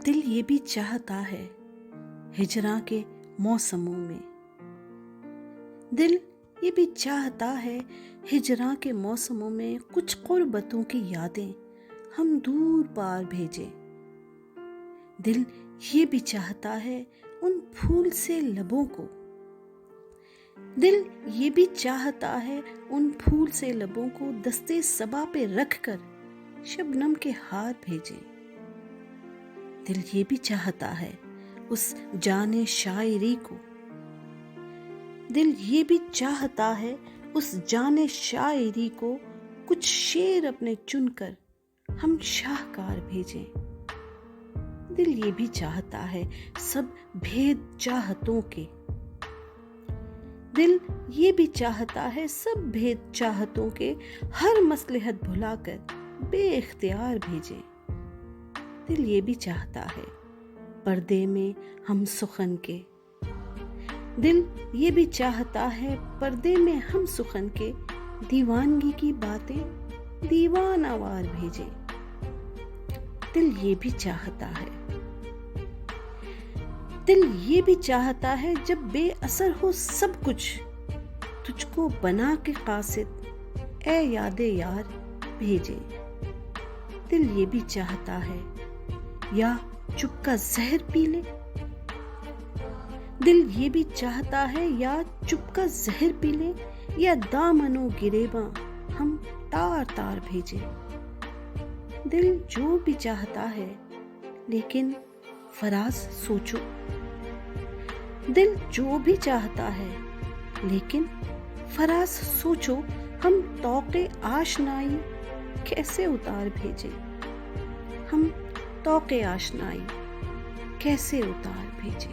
دل یہ بھی چاہتا ہے ہجراں کے موسموں میں، دل یہ بھی چاہتا ہے ہجراں کے موسموں میں کچھ قربتوں کی یادیں ہم دور پار بھیجیں۔ دل یہ بھی چاہتا ہے ان پھول سے لبوں کو، دل یہ بھی چاہتا ہے ان پھول سے لبوں کو دستے صبا پہ رکھ کر شبنم کے ہاتھ بھیجیں۔ دل یہ بھی چاہتا ہے اس جان شاعری کو، دل یہ بھی چاہتا ہے اس جان شاعری کو کچھ شعر اپنے چن کر ہم شاہکار بھیجیں۔ دل یہ بھی چاہتا ہے سب بھید چاہتوں کے، دل یہ بھی چاہتا ہے سب بھید چاہتوں کے ہر مصلحت بھلا کر بے اختیار بھیجیں۔ دل یہ بھی چاہتا ہے پردے میں ہم سخن کے، دل یہ بھی چاہتا ہے پردے میں ہم سخن کے دیوانگی کی باتیں دیوانہ وار بھیجیں۔ دل یہ بھی چاہتا ہے، دل یہ بھی چاہتا ہے جب بے اثر ہو سب کچھ تجھ کو بنا کے قاصد اے یاد یار بھیجے۔ دل یہ بھی چاہتا ہے یا چپ کا زہر پی لے، دل یہ بھی چاہتا ہے یا چپ کا زہر پی لے یا دامنوں گریباں ہم تار تار بھیجے۔ دل جو بھی چاہتا ہے لیکن فراز سوچو، دل جو بھی چاہتا ہے لیکن فراز سوچو ہم طوق آشنائی کیسے اتار بھیجے، ہم طوق آشنائی کیسے اتار بھیجے۔